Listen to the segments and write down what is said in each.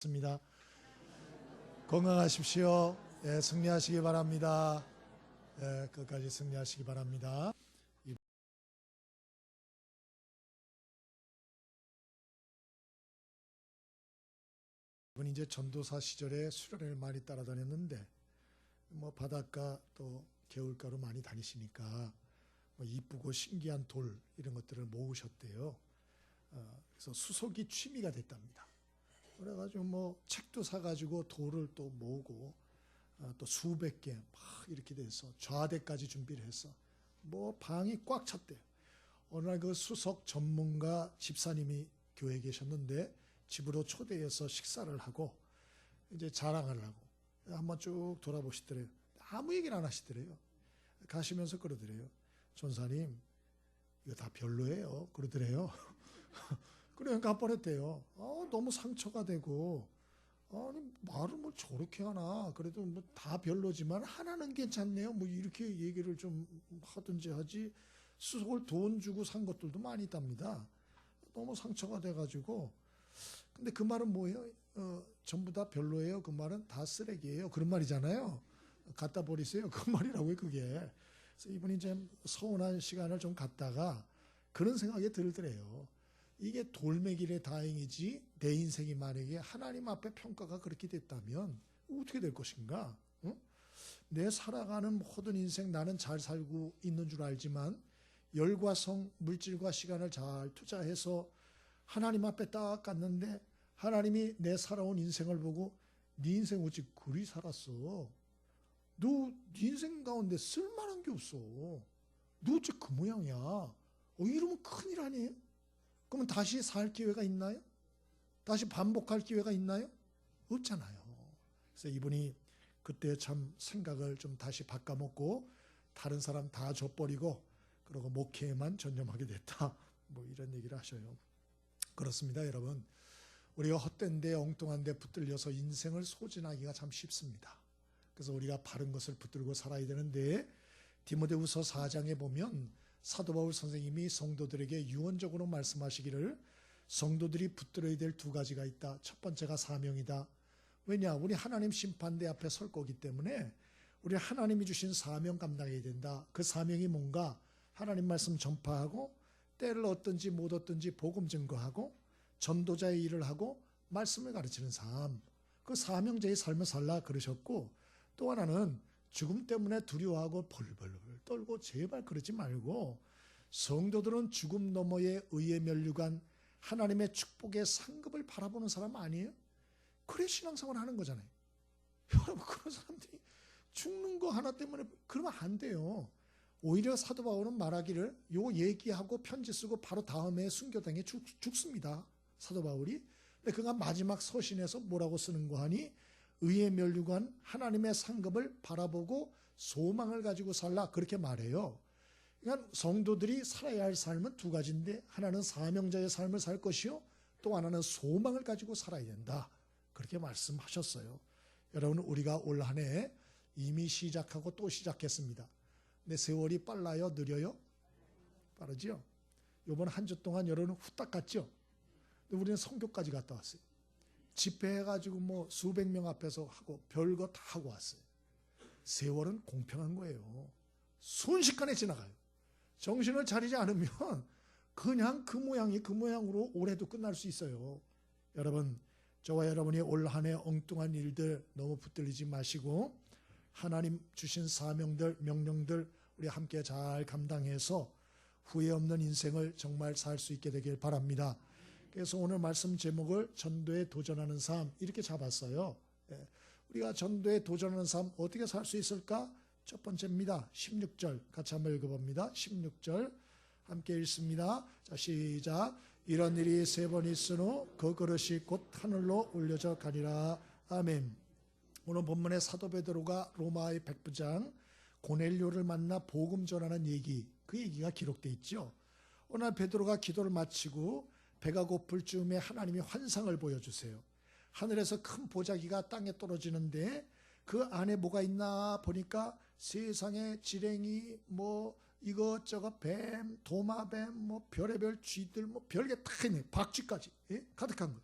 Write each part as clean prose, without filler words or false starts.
입니다. 건강하십시오. 예, 승리하시기 바랍니다. 예, 끝까지 승리하시기 바랍니다. 이분 이제 전도사 시절에 수련회를 많이 따라다녔는데 뭐 바닷가 또 개울가로 많이 다니시니까 뭐 이쁘고 신기한 돌 이런 것들을 모으셨대요. 그래서 수속이 취미가 됐답니다. 그래가지고 뭐 책도 사가지고 돌을 또 모으고 또 수백 개 막 이렇게 돼서 좌대까지 준비를 해서 뭐 방이 꽉 찼대요. 어느 날 그 수석 전문가 집사님이 교회에 계셨는데 집으로 초대해서 식사를 하고 이제 자랑하려고 한번 쭉 돌아보시더래요. 아무 얘기를 안 하시더래요. 가시면서 그러더래요. 전사님 이거 다 별로예요. 그러더래요. 그러니까 한 번 했대요. 너무 상처가 되고 아니 말을 뭐 저렇게 하나. 그래도 뭐 다 별로지만 하나는 괜찮네요. 뭐 이렇게 얘기를 좀 하든지 하지. 수석을 돈 주고 산 것들도 많이 있답니다. 너무 상처가 돼가지고. 근데 그 말은 뭐예요? 전부 다 별로예요. 그 말은 다 쓰레기예요. 그런 말이잖아요. 갖다 버리세요. 그 말이라고요, 그게. 그래서 이분이 이제 서운한 시간을 좀 갖다가 그런 생각이 들더래요. 이게 돌매길에 다행이지 내 인생이 만약에 하나님 앞에 평가가 그렇게 됐다면 어떻게 될 것인가? 응? 내 살아가는 모든 인생 나는 잘 살고 있는 줄 알지만 열과 성, 물질과 시간을 잘 투자해서 하나님 앞에 딱 갔는데 하나님이 내 살아온 인생을 보고 네 인생 어찌 그리 살았어? 너 네 인생 가운데 쓸만한 게 없어. 너 어째 그 모양이야? 이러면 큰일 아니에요? 그러면 다시 살 기회가 있나요? 다시 반복할 기회가 있나요? 없잖아요. 그래서 이분이 그때 참 생각을 좀 다시 바꿔먹고 다른 사람 다 줘버리고 그러고 목회에만 전념하게 됐다. 뭐 이런 얘기를 하셔요. 그렇습니다, 여러분. 우리가 헛된 데 엉뚱한 데 붙들려서 인생을 소진하기가 참 쉽습니다. 그래서 우리가 바른 것을 붙들고 살아야 되는데 디모데후서 4장에 보면 사도 바울 선생님이 성도들에게 유언적으로 말씀하시기를 성도들이 붙들어야 될 두 가지가 있다. 첫 번째가 사명이다. 왜냐? 우리 하나님 심판대 앞에 설 거기 때문에 우리 하나님이 주신 사명 감당해야 된다. 그 사명이 뭔가? 하나님 말씀 전파하고 때를 얻든지 못 얻든지 복음 증거하고 전도자의 일을 하고 말씀을 가르치는 삶. 그 사명자의 삶을 살라 그러셨고 또 하나는 죽음 때문에 두려워하고 벌벌 떨고 제발 그러지 말고 성도들은 죽음 너머의 의의 면류관 하나님의 축복의 상급을 바라보는 사람 아니에요? 그래 신앙생활 하는 거잖아요. 여러분 그런 사람들이 죽는 거 하나 때문에 그러면 안 돼요. 오히려 사도 바울은 말하기를 요 얘기하고 편지 쓰고 바로 다음에 순교당해 죽습니다. 사도 바울이. 근데 그가 마지막 서신에서 뭐라고 쓰는 거 하니 의의 면류관 하나님의 상급을 바라보고 소망을 가지고 살라 그렇게 말해요. 그러니까 성도들이 살아야 할 삶은 두 가지인데 하나는 사명자의 삶을 살 것이요 또 하나는 소망을 가지고 살아야 된다. 그렇게 말씀하셨어요. 여러분 우리가 올 한 해 이미 시작하고 또 시작했습니다. 근데 세월이 빨라요? 느려요? 빠르죠? 이번 한 주 동안 여러분 후딱 갔죠? 근데 우리는 선교까지 갔다 왔어요. 집회해가지고 뭐 수백 명 앞에서 하고 별거 다 하고 왔어요. 세월은 공평한 거예요. 순식간에 지나가요. 정신을 차리지 않으면 그냥 그 모양이 그 모양으로 올해도 끝날 수 있어요. 여러분 저와 여러분이 올 한 해 엉뚱한 일들 너무 붙들리지 마시고 하나님 주신 사명들 명령들 우리 함께 잘 감당해서 후회 없는 인생을 정말 살 수 있게 되길 바랍니다. 그래서 오늘 말씀 제목을 전도에 도전하는 삶 이렇게 잡았어요. 우리가 전도에 도전하는 삶 어떻게 살 수 있을까? 첫 번째입니다. 16절 같이 한번 읽어봅니다. 16절 함께 읽습니다. 자 시작. 이런 일이 세 번 있은 후 그 그릇이 곧 하늘로 올려져 가리라. 아멘. 오늘 본문의 사도 베드로가 로마의 백부장 고넬료를 만나 복음 전하는 얘기 그 얘기가 기록되어 있죠. 오늘 베드로가 기도를 마치고 배가 고플 즈음에 하나님이 환상을 보여주세요. 하늘에서 큰 보자기가 땅에 떨어지는데 그 안에 뭐가 있나 보니까 세상에 지렁이 뭐 이것저것 뱀, 도마뱀, 뭐 별의별 쥐들 뭐 별게 다 있네. 박쥐까지 가득한 거.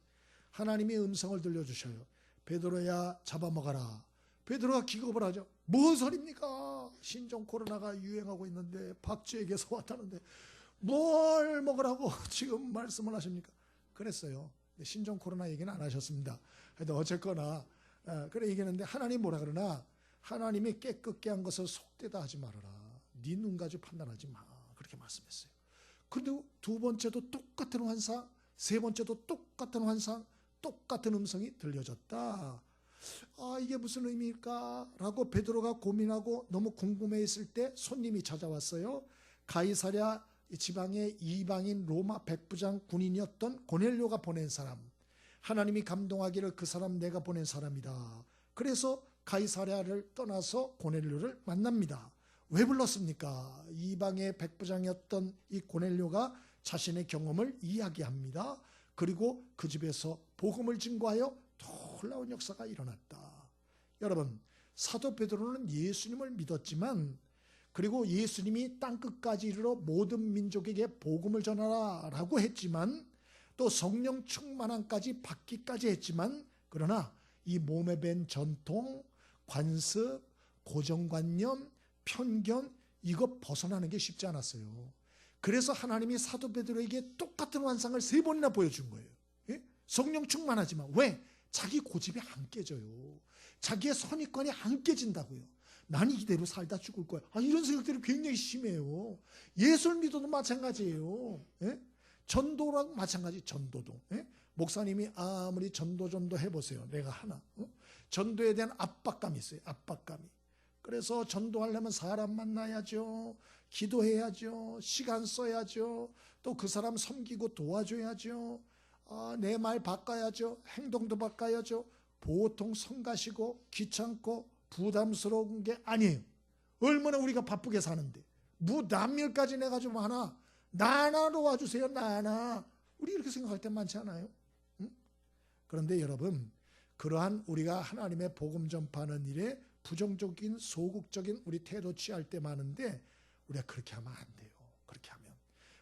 하나님이 음성을 들려주셔요. 베드로야 잡아먹어라. 베드로가 기겁을 하죠. 뭔 소리입니까? 신종 코로나가 유행하고 있는데 박쥐에게서 왔다는데 뭘 먹으라고 지금 말씀을 하십니까? 그랬어요. 신종 코로나 얘기는 안 하셨습니다. 하여튼 어쨌거나 그래 얘기했는데 하나님 뭐라 그러나 하나님이 깨끗게 한 것을 속되다 하지 말아라. 네 눈 가지고 판단하지 마. 그렇게 말씀했어요. 그런데 두 번째도 똑같은 환상, 세 번째도 똑같은 환상, 똑같은 음성이 들려졌다. 이게 무슨 의미일까? 라고 베드로가 고민하고 너무 궁금해했을 때 손님이 찾아왔어요. 가이사랴 지방의 이방인 로마 백부장 군인이었던 고넬료가 보낸 사람. 하나님이 감동하기를 그 사람 내가 보낸 사람이다. 그래서 가이사랴를 떠나서 고넬료를 만납니다. 왜 불렀습니까? 이방의 백부장이었던 이 고넬료가 자신의 경험을 이야기합니다. 그리고 그 집에서 복음을 증거하여 놀라운 역사가 일어났다. 여러분, 사도 베드로는 예수님을 믿었지만 그리고 예수님이 땅끝까지 이르러 모든 민족에게 복음을 전하라 라고 했지만 또 성령 충만함까지 받기까지 했지만 그러나 이 몸에 밴 전통, 관습, 고정관념, 편견 이거 벗어나는 게 쉽지 않았어요. 그래서 하나님이 사도 베드로에게 똑같은 환상을 3번이나 보여준 거예요. 예? 성령 충만하지만 왜? 자기 고집이 안 깨져요. 자기의 선입관이 안 깨진다고요. 난 이대로 살다 죽을 거야. 이런 생각들이 굉장히 심해요. 예수를 믿어도 마찬가지예요. 예? 전도랑 마찬가지. 전도도. 예? 목사님이 아무리 전도 해보세요. 내가 하나. 전도에 대한 압박감이 있어요. 압박감이. 그래서 전도하려면 사람 만나야죠. 기도해야죠. 시간 써야죠. 또 그 사람 섬기고 도와줘야죠. 내 말 바꿔야죠. 행동도 바꿔야죠. 보통 성가시고 귀찮고 부담스러운 게 아니에요. 얼마나 우리가 바쁘게 사는데 남일까지 내가 좀 하나 나나로 와주세요. 나나. 우리 이렇게 생각할 때 많지 않아요? 응? 그런데 여러분 그러한 우리가 하나님의 복음 전파하는 일에 부정적인 소극적인 우리 태도 취할 때 많은데 우리가 그렇게 하면 안 돼요. 그렇게 하면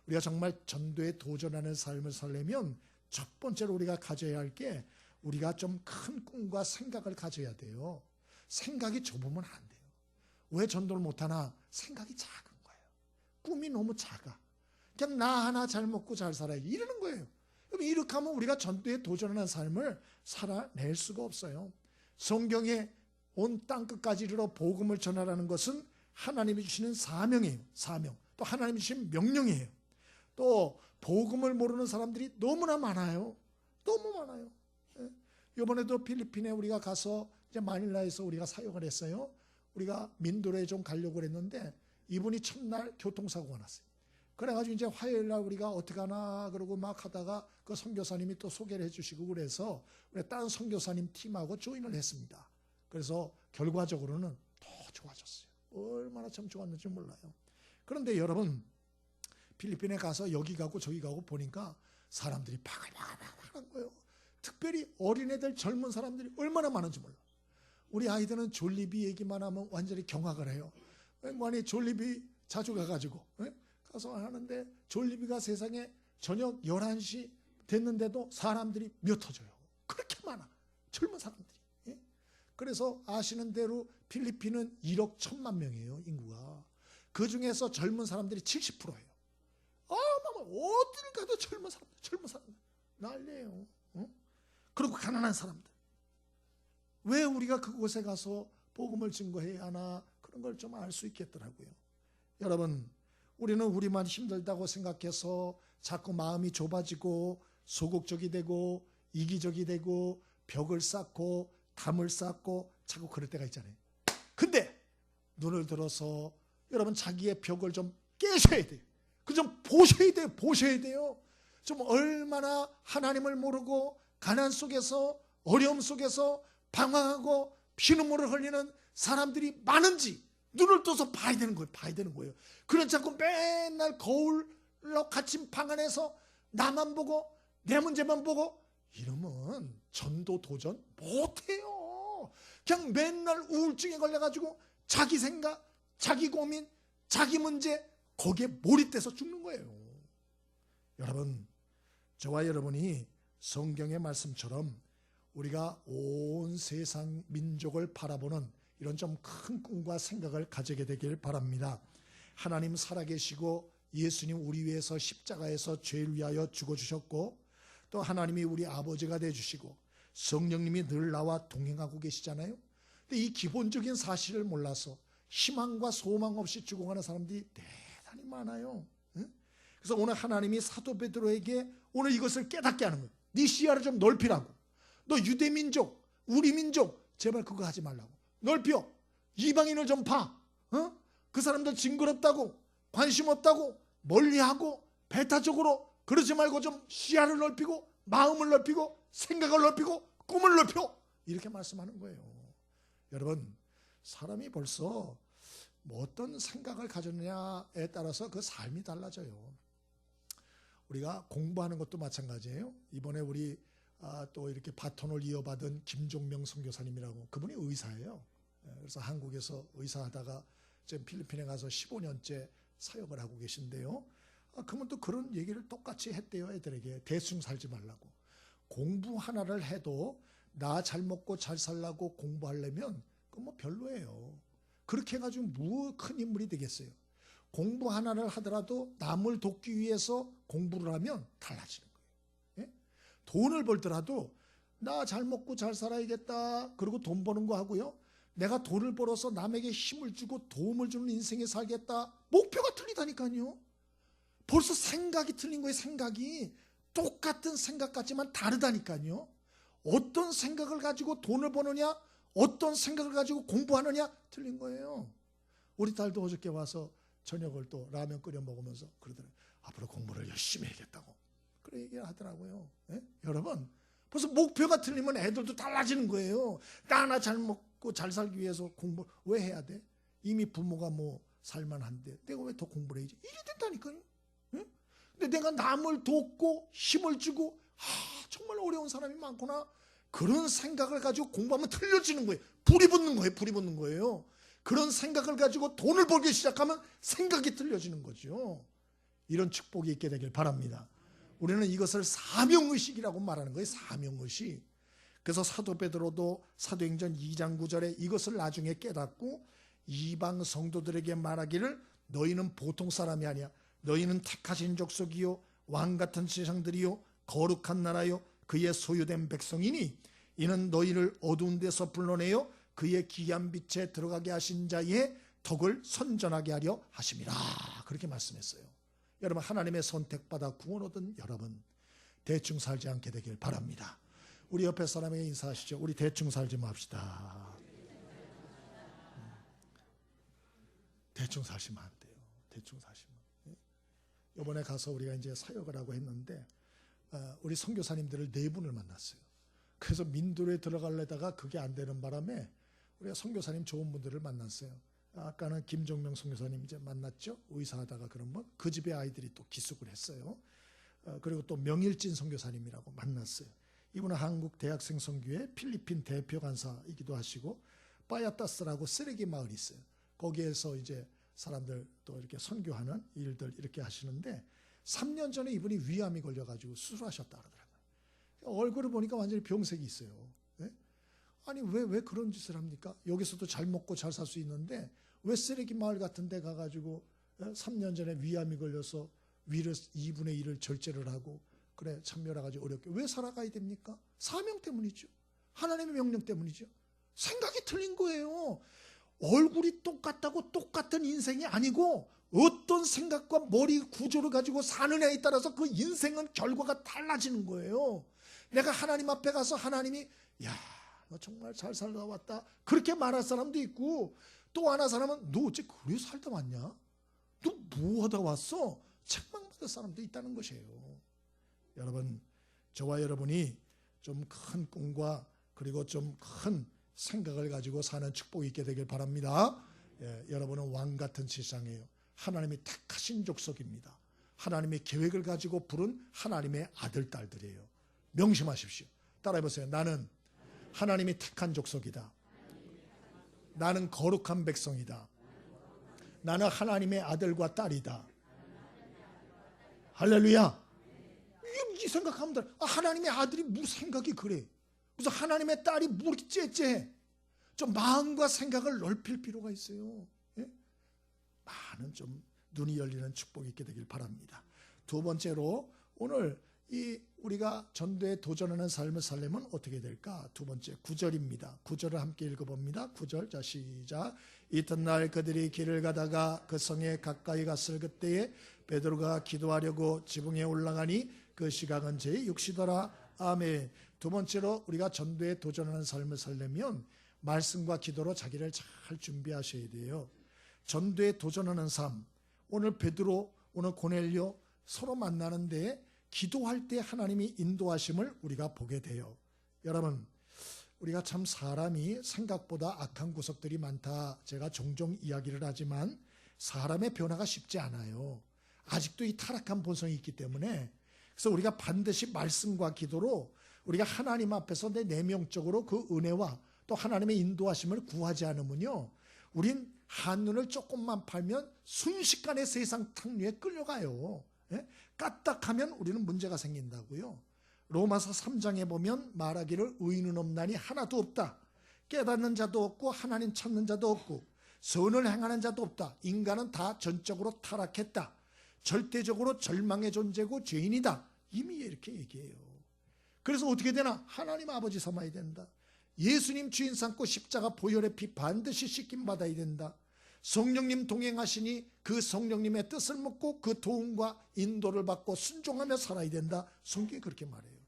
우리가 정말 전도에 도전하는 삶을 살려면 첫 번째로 우리가 가져야 할 게 우리가 좀 큰 꿈과 생각을 가져야 돼요. 생각이 좁으면 안 돼요. 왜 전도를 못하나? 생각이 작은 거예요. 꿈이 너무 작아. 그냥 나 하나 잘 먹고 잘 살아야지 이러는 거예요. 그럼 이렇게 하면 우리가 전도에 도전하는 삶을 살아낼 수가 없어요. 성경에 온 땅끝까지 이르러 복음을 전하라는 것은 하나님이 주시는 사명이에요. 사명. 또 하나님이 주신 명령이에요. 또 복음을 모르는 사람들이 너무나 많아요. 너무 많아요. 이번에도 필리핀에 우리가 가서 이제 마닐라에서 우리가 사역을 했어요. 우리가 민도레에 좀 가려고 했는데 이분이 첫날 교통사고가 났어요. 그래가지고 이제 화요일날 우리가 어떻게 하나 그러고 막 하다가 그 선교사님이 또 소개를 해주시고 그래서 우리 다른 선교사님 팀하고 조인을 했습니다. 그래서 결과적으로는 더 좋아졌어요. 얼마나 참 좋았는지 몰라요. 그런데 여러분 필리핀에 가서 여기 가고 저기 가고 보니까 사람들이 바글바글한 거예요. 특별히 어린애들 젊은 사람들이 얼마나 많은지 몰라. 우리 아이들은 졸리비 얘기만 하면 완전히 경악을 해요. 아니 졸리비 자주 가가지고 가서 하는데 졸리비가 세상에 저녁 11시 됐는데도 사람들이 몇 터져요. 그렇게 많아. 젊은 사람들이. 그래서 아시는 대로 필리핀은 1억 1천만 명이에요. 인구가. 그중에서 젊은 사람들이 70%예요. 어딜 가도 젊은 사람들. 난리예요. 그리고 가난한 사람들. 왜 우리가 그곳에 가서 복음을 증거해야 하나 그런 걸 좀 알 수 있겠더라고요. 여러분 우리는 우리만 힘들다고 생각해서 자꾸 마음이 좁아지고 소극적이 되고 이기적이 되고 벽을 쌓고 담을 쌓고 자꾸 그럴 때가 있잖아요. 근데 눈을 들어서 여러분 자기의 벽을 좀 깨셔야 돼요. 그 좀 보셔야 돼요. 좀 얼마나 하나님을 모르고 가난 속에서 어려움 속에서 방황하고 피눈물을 흘리는 사람들이 많은지 눈을 떠서 봐야 되는 거예요. 그렇지 않고 맨날 거울로 갇힌 방 안에서 나만 보고 내 문제만 보고 이러면 전도 도전 못해요. 그냥 맨날 우울증에 걸려가지고 자기 생각, 자기 고민, 자기 문제 거기에 몰입돼서 죽는 거예요. 여러분 저와 여러분이 성경의 말씀처럼 우리가 온 세상 민족을 바라보는 이런 좀 큰 꿈과 생각을 가지게 되길 바랍니다. 하나님 살아계시고 예수님 우리 위해서 십자가에서 죄를 위하여 죽어주셨고, 또 하나님이 우리 아버지가 되어주시고 성령님이 늘 나와 동행하고 계시잖아요. 근데 이 기본적인 사실을 몰라서 희망과 소망 없이 죽어가는 사람들이 대단히 많아요. 그래서 오늘 하나님이 사도 베드로에게 오늘 이것을 깨닫게 하는 거예요. 네 시야를 좀 넓히라고. 너 유대민족, 우리 민족 제발 그거 하지 말라고. 넓혀. 이방인을 좀 봐. 그 사람들 징그럽다고, 관심 없다고, 멀리하고 배타적으로 그러지 말고 좀 시야를 넓히고 마음을 넓히고 생각을 넓히고 꿈을 넓혀. 이렇게 말씀하는 거예요. 여러분, 사람이 벌써 뭐 어떤 생각을 가졌느냐에 따라서 그 삶이 달라져요. 우리가 공부하는 것도 마찬가지예요. 이번에 우리 또 이렇게 바톤을 이어받은 김종명 선교사님이라고, 그분이 의사예요. 그래서 한국에서 의사하다가 지금 필리핀에 가서 15년째 사역을 하고 계신데요. 그분도 그런 얘기를 똑같이 했대요. 애들에게 대충 살지 말라고. 공부 하나를 해도 나 잘 먹고 잘 살라고 공부하려면 그건 뭐 별로예요. 그렇게 해가지고 뭐 큰 인물이 되겠어요. 공부 하나를 하더라도 남을 돕기 위해서 공부를 하면 달라지는 거예요. 예? 돈을 벌더라도 나 잘 먹고 잘 살아야겠다, 그리고 돈 버는 거 하고요, 내가 돈을 벌어서 남에게 힘을 주고 도움을 주는 인생에 살겠다, 목표가 틀리다니까요. 벌써 생각이 틀린 거예요. 생각이 똑같은 생각 같지만 다르다니까요. 어떤 생각을 가지고 돈을 버느냐, 어떤 생각을 가지고 공부하느냐 틀린 거예요. 우리 딸도 어저께 와서 저녁을 또 라면 끓여 먹으면서 그러더라고요. 앞으로 공부를 열심히 해야겠다고 그런 얘기를 하더라고요. 예? 여러분, 벌써 목표가 틀리면 애들도 달라지는 거예요. 나 하나 잘 먹고 잘 살기 위해서 공부 왜 해야 돼? 이미 부모가 뭐 살만한데 내가 왜 더 공부를 해야지? 이래 된다니까요. 예? 근데 내가 남을 돕고 힘을 주고 정말 어려운 사람이 많구나, 그런 생각을 가지고 공부하면 틀려지는 거예요. 불이 붙는 거예요. 불이 붙는 거예요. 그런 생각을 가지고 돈을 벌기 시작하면 생각이 틀려지는 거죠. 이런 축복이 있게 되길 바랍니다. 우리는 이것을 사명의식이라고 말하는 거예요. 사명의식. 그래서 사도 베드로도 사도행전 2장 9절에 이것을 나중에 깨닫고 이방 성도들에게 말하기를 너희는 보통 사람이 아니야. 너희는 택하신 족속이요 왕같은 세상들이요 거룩한 나라요 그의 소유된 백성이니 이는 너희를 어두운 데서 불러내어 그의 귀한 빛에 들어가게 하신 자의 덕을 선전하게 하려 하심이라. 그렇게 말씀했어요. 여러분, 하나님의 선택받아 구원 얻은 여러분, 대충 살지 않게 되길 바랍니다. 우리 옆에 사람에게 인사하시죠. 우리 대충 살지 맙시다. 대충 사시면 안 돼요. 대충 사시면. 이번에 가서 우리가 이제 사역을 하고 했는데 우리 선교사님들을 4분을 만났어요. 그래서 민도에 들어가려다가 그게 안 되는 바람에 우리가 선교사님 좋은 분들을 만났어요. 아까는 김종명 선교사님 이제 만났죠. 의사하다가 그런 분. 그 집에 아이들이 또 기숙을 했어요. 그리고 또 명일진 선교사님이라고 만났어요. 이분은 한국 대학생 선교회 필리핀 대표 간사이기도 하시고 빠야타스라고 쓰레기 마을이 있어요. 거기에서 이제 사람들 또 이렇게 선교하는 일들 이렇게 하시는데 3년 전에 이분이 위암이 걸려가지고 수술하셨다 그러더라고요. 얼굴을 보니까 완전히 병색이 있어요. 네? 아니 왜 그런 짓을 합니까? 여기서도 잘 먹고 잘 살 수 있는데 왜 쓰레기 마을 같은 데 가가지고 3년 전에 위암이 걸려서 위를 2분의 1을 절제를 하고 그래 참 여러 가지 어렵게 왜 살아가야 됩니까? 사명 때문이죠. 하나님의 명령 때문이죠. 생각이 틀린 거예요. 얼굴이 똑같다고 똑같은 인생이 아니고 어떤 생각과 머리 구조를 가지고 사느냐에 따라서 그 인생은 결과가 달라지는 거예요. 내가 하나님 앞에 가서 하나님이 야, 너 정말 잘 살다 왔다 그렇게 말할 사람도 있고, 또 하나 사람은 너 어째 그래 살다 왔냐? 너 뭐 하다 왔어? 책망받을 사람도 있다는 것이에요. 여러분, 저와 여러분이 좀 큰 꿈과 그리고 좀 큰 생각을 가지고 사는 축복이 있게 되길 바랍니다. 여러분은 왕 같은 세상이에요. 하나님이 택하신 족속입니다. 하나님의 계획을 가지고 부른 하나님의 아들, 딸들이에요. 명심하십시오. 따라해보세요. 나는 하나님이 택한 족속이다. 나는 거룩한 백성이다. 나는 하나님의 아들과 딸이다. 할렐루야. 이 생각하면 돼. 하나님의 아들이 뭐 생각이 그래. 그래서 하나님의 딸이 뭐 이렇게 째째. 좀 마음과 생각을 넓힐 필요가 있어요. 예? 많은 좀 눈이 열리는 축복이 있게 되길 바랍니다. 두 번째로 오늘 이 우리가 전도에 도전하는 삶을 살려면 어떻게 될까? 두 번째 9절입니다. 9절을 함께 읽어봅니다. 9절 자 시작. 이튿날 그들이 길을 가다가 그 성에 가까이 갔을 그때에 베드로가 기도하려고 지붕에 올라가니 그 시각은 제6시더라. 아멘. 두 번째로 우리가 전도에 도전하는 삶을 살려면 말씀과 기도로 자기를 잘 준비하셔야 돼요. 전도에 도전하는 삶. 오늘 베드로, 오늘 고넬료 서로 만나는데 기도할 때 하나님이 인도하심을 우리가 보게 돼요. 여러분, 우리가 참 사람이 생각보다 악한 구석들이 많다. 제가 종종 이야기를 하지만 사람의 변화가 쉽지 않아요. 아직도 이 타락한 본성이 있기 때문에 그래서 우리가 반드시 말씀과 기도로 우리가 하나님 앞에서 내 내면적으로 그 은혜와 또 하나님의 인도하심을 구하지 않으면요, 우린 한눈을 조금만 팔면 순식간에 세상 탕류에 끌려가요. 예? 까딱하면 우리는 문제가 생긴다고요. 로마서 3장에 보면 말하기를 의인은 없나니 하나도 없다. 깨닫는 자도 없고 하나님 찾는 자도 없고 선을 행하는 자도 없다. 인간은 다 전적으로 타락했다. 절대적으로 절망의 존재고 죄인이다. 이미 이렇게 얘기해요. 그래서 어떻게 되나? 하나님 아버지 삼아야 된다. 예수님 주인 삼고 십자가 보혈의 피 반드시 씻김 받아야 된다. 성령님 동행하시니 그 성령님의 뜻을 묻고 그 도움과 인도를 받고 순종하며 살아야 된다. 성경이 그렇게 말해요.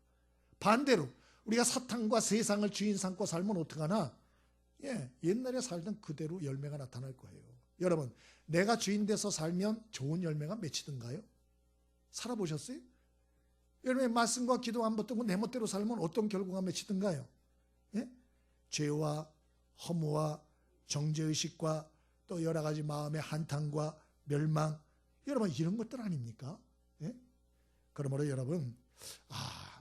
반대로 우리가 사탄과 세상을 주인 삼고 살면 어떡하나? 옛날에 살던 그대로 열매가 나타날 거예요. 여러분, 내가 주인 돼서 살면 좋은 열매가 맺히던가요? 살아보셨어요? 여러분의 말씀과 기도 안 붙들고 내 멋대로 살면 어떤 결과가 맺히던가요? 죄와 허무와 정죄의식과 또 여러 가지 마음의 한탄과 멸망, 여러분 이런 것들 아닙니까? 그러므로 여러분,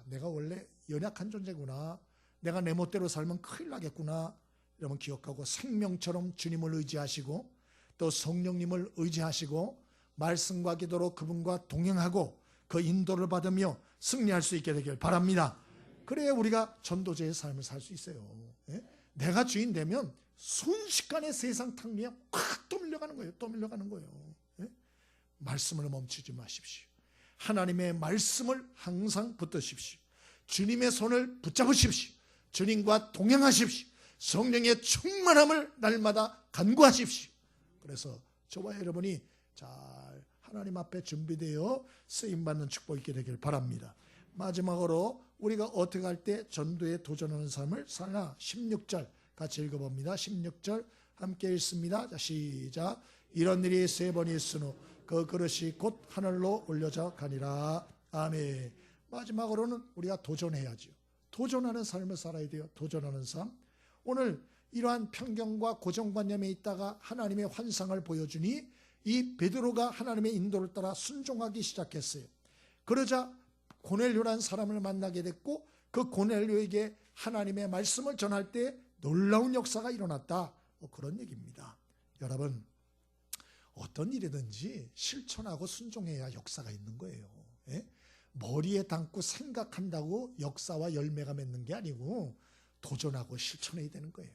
내가 원래 연약한 존재구나, 내가 내 멋대로 살면 큰일 나겠구나, 여러분 기억하고 생명처럼 주님을 의지하시고 또 성령님을 의지하시고 말씀과 기도로 그분과 동행하고 그 인도를 받으며 승리할 수 있게 되길 바랍니다. 그래야 우리가 전도자의 삶을 살 수 있어요. 내가 주인 되면 순식간에 세상 탕류에 확 또 밀려가는 거예요. 또 밀려가는 거예요. 말씀을 멈추지 마십시오. 하나님의 말씀을 항상 붙드십시오. 주님의 손을 붙잡으십시오. 주님과 동행하십시오. 성령의 충만함을 날마다 간구하십시오. 그래서 저와 여러분이 잘 하나님 앞에 준비되어 쓰임받는 축복이 있게 되길 바랍니다. 마지막으로 우리가 어떻게 할 때 전도에 도전하는 삶을 살나? 16절 같이 읽어봅니다. 16절 함께 읽습니다. 자, 시작. 이런 일이 3번 있으므로 그 그릇이 곧 하늘로 올려져 가니라. 아멘. 마지막으로는 우리가 도전해야죠. 도전하는 삶을 살아야 돼요. 도전하는 삶. 오늘 이러한 편견과 고정관념에 있다가 하나님의 환상을 보여주니 이 베드로가 하나님의 인도를 따라 순종하기 시작했어요. 그러자 고넬료라는 사람을 만나게 됐고 그 고넬료에게 하나님의 말씀을 전할 때 놀라운 역사가 일어났다. 그런 얘기입니다. 여러분, 어떤 일이든지 실천하고 순종해야 역사가 있는 거예요. 머리에 담고 생각한다고 역사와 열매가 맺는 게 아니고 도전하고 실천해야 되는 거예요.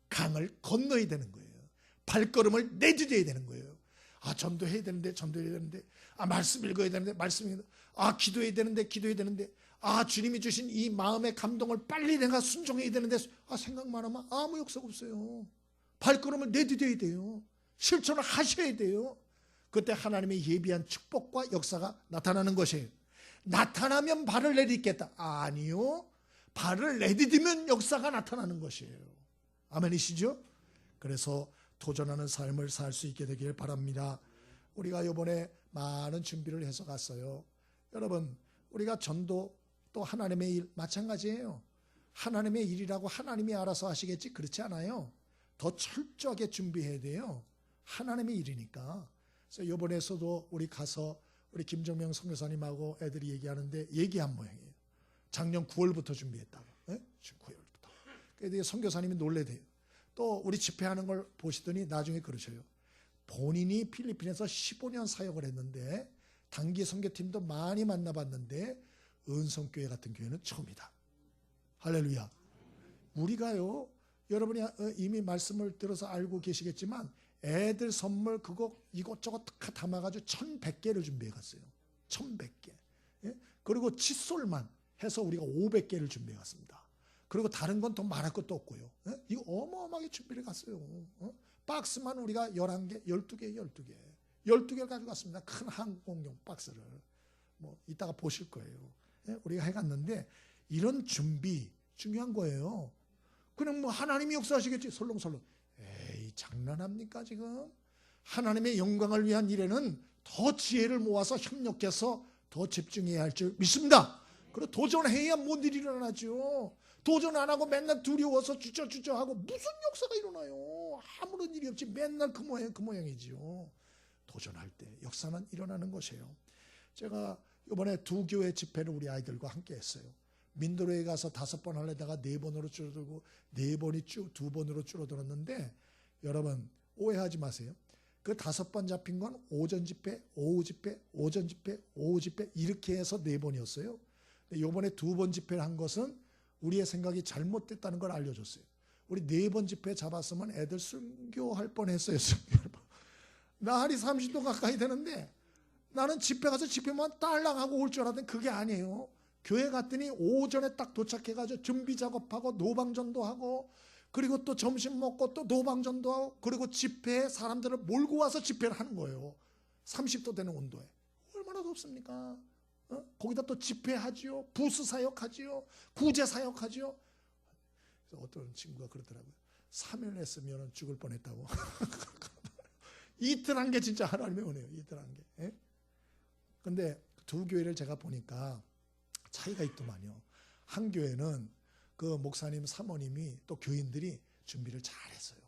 강을 건너야 되는 거예요. 발걸음을 내디뎌야 되는 거예요. 전도해야 되는데 전도해야 되는데 말씀 읽어야 되는데 말씀 읽어야 되는데 기도해야 되는데 기도해야 되는데 주님이 주신 이 마음의 감동을 빨리 내가 순종해야 되는데 생각만 하면 아무 역사가 없어요. 발걸음을 내디뎌야 돼요. 실천을 하셔야 돼요. 그때 하나님의 예비한 축복과 역사가 나타나는 것이에요. 나타나면 발을 내딛겠다. 아니요. 발을 내디디면 역사가 나타나는 것이에요. 아멘이시죠? 그래서 도전하는 삶을 살 수 있게 되길 바랍니다. 우리가 이번에 많은 준비를 해서 갔어요. 여러분, 우리가 전도 또 하나님의 일 마찬가지예요. 하나님의 일이라고 하나님이 알아서 하시겠지? 그렇지 않아요. 더 철저하게 준비해야 돼요. 하나님의 일이니까. 그래서 이번에서도 우리 가서 우리 김정명 선교사님하고 애들이 얘기하는데 얘기한 모양이에요. 작년 9월부터 준비했다고. 지금 9월부터. 그래서 선교사님이 놀래대요. 또 우리 집회하는 걸 보시더니 나중에 그러셔요. 본인이 필리핀에서 15년 사역을 했는데 단기 선교팀도 많이 만나봤는데 은성교회 같은 교회는 처음이다. 할렐루야. 우리가요, 여러분이 이미 말씀을 들어서 알고 계시겠지만 애들 선물 그거 이것저것 다 담아가지고 1100개를 준비해 갔어요. 1100개. 예? 그리고 칫솔만 해서 우리가 500개를 준비해 갔습니다. 그리고 다른 건 더 말할 것도 없고요. 예? 이거 어마어마하게 준비를 갔어요. 박스만 우리가 11개, 12개, 12개. 12개를 가져갔습니다. 큰 항공용 박스를. 뭐 이따가 보실 거예요. 예? 우리가 해갔는데 이런 준비 중요한 거예요. 그냥 뭐 하나님이 역사하시겠지. 설렁설렁. 에이, 장난합니까 지금? 하나님의 영광을 위한 일에는 더 지혜를 모아서 협력해서 더 집중해야 할 줄 믿습니다. 그리고 도전해야 뭔 일이 일어나죠. 도전 안 하고 맨날 두려워서 주저주저하고 무슨 역사가 일어나요? 아무런 일이 없지. 맨날 그 모양 그 모양이지요. 도전할 때 역사는 일어나는 것이에요. 제가 이번에 두 교회 집회를 우리 아이들과 함께 했어요. 민도로에 가서 5번 하려다가 4번으로 줄어들고 4번이 2번으로 줄어들었는데 여러분 오해하지 마세요. 그 5번 잡힌 건 오전 집회, 오후 집회, 오전 집회, 오후 집회 이렇게 해서 4번이었어요. 근데 이번에 2번 집회를 한 것은 우리의 생각이 잘못됐다는 걸 알려줬어요. 우리 4번 집회 잡았으면 애들 순교할 뻔했어요. 순교할 뻔. 날이 30도 가까이 되는데 나는 집회 가서 집회만 딸랑하고 올 줄 알았더니 그게 아니에요. 교회 갔더니 오전에 딱 도착해가지고 준비 작업하고 노방전도 하고 그리고 또 점심 먹고 또 노방전도 하고 그리고 집회에 사람들을 몰고 와서 집회를 하는 거예요. 30도 되는 온도에. 얼마나 덥습니까? 거기다 또 집회하지요. 부스 사역하지요. 구제 사역하지요. 그래서 어떤 친구가 그러더라고요. 3일 했으면 죽을 뻔했다고. 이틀 한 게 진짜 하나님의 은혜예요. 이틀 한 게. 근데 두 교회를 제가 보니까 차이가 있더만요. 한 교회는 그 목사님 사모님이 또 교인들이 준비를 잘했어요.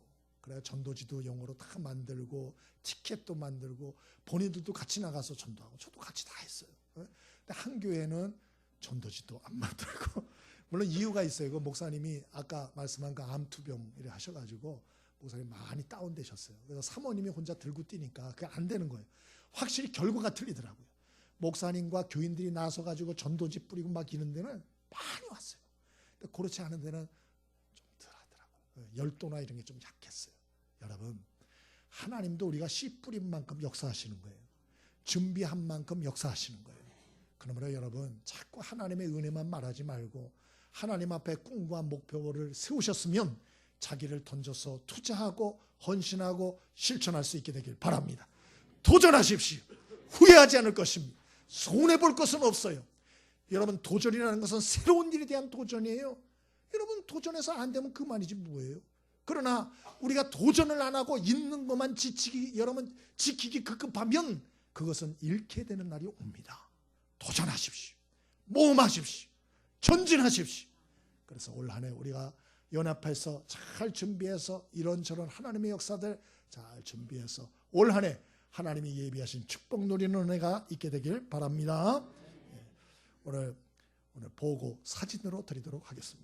그래야 전도지도 영어로 다 만들고 티켓도 만들고 본인들도 같이 나가서 전도하고 저도 같이 다 했어요. 근데 한 교회는 전도지도 안 만들고 물론 이유가 있어요. 그 목사님이 아까 말씀한 그 암투병을 하셔가지고 목사님 많이 다운되셨어요. 그래서 사모님이 혼자 들고 뛰니까 그게 안 되는 거예요. 확실히 결과가 틀리더라고요. 목사님과 교인들이 나서가지고 전도지 뿌리고 막 이런 데는 많이 왔어요. 근데 그렇지 않은 데는 좀 덜 하더라고요. 열도나 이런 게 좀 약했어요. 여러분, 하나님도 우리가 씨 뿌린 만큼 역사하시는 거예요. 준비한 만큼 역사하시는 거예요. 그러므로 여러분, 자꾸 하나님의 은혜만 말하지 말고 하나님 앞에 꿈과 목표를 세우셨으면 자기를 던져서 투자하고 헌신하고 실천할 수 있게 되길 바랍니다. 도전하십시오. 후회하지 않을 것입니다. 손해볼 것은 없어요. 여러분 도전이라는 것은 새로운 일에 대한 도전이에요. 여러분 도전해서 안 되면 그만이지 뭐예요. 그러나 우리가 도전을 안 하고 있는 것만 여러분 지키기 급급하면 그것은 잃게 되는 날이 옵니다. 도전하십시오. 모험하십시오. 전진하십시오. 그래서 올 한 해 우리가 연합해서 잘 준비해서 이런저런 하나님의 역사들 잘 준비해서 올 한 해 하나님이 예비하신 축복 누리는 은혜가 있게 되길 바랍니다. 오늘 보고 사진으로 드리도록 하겠습니다.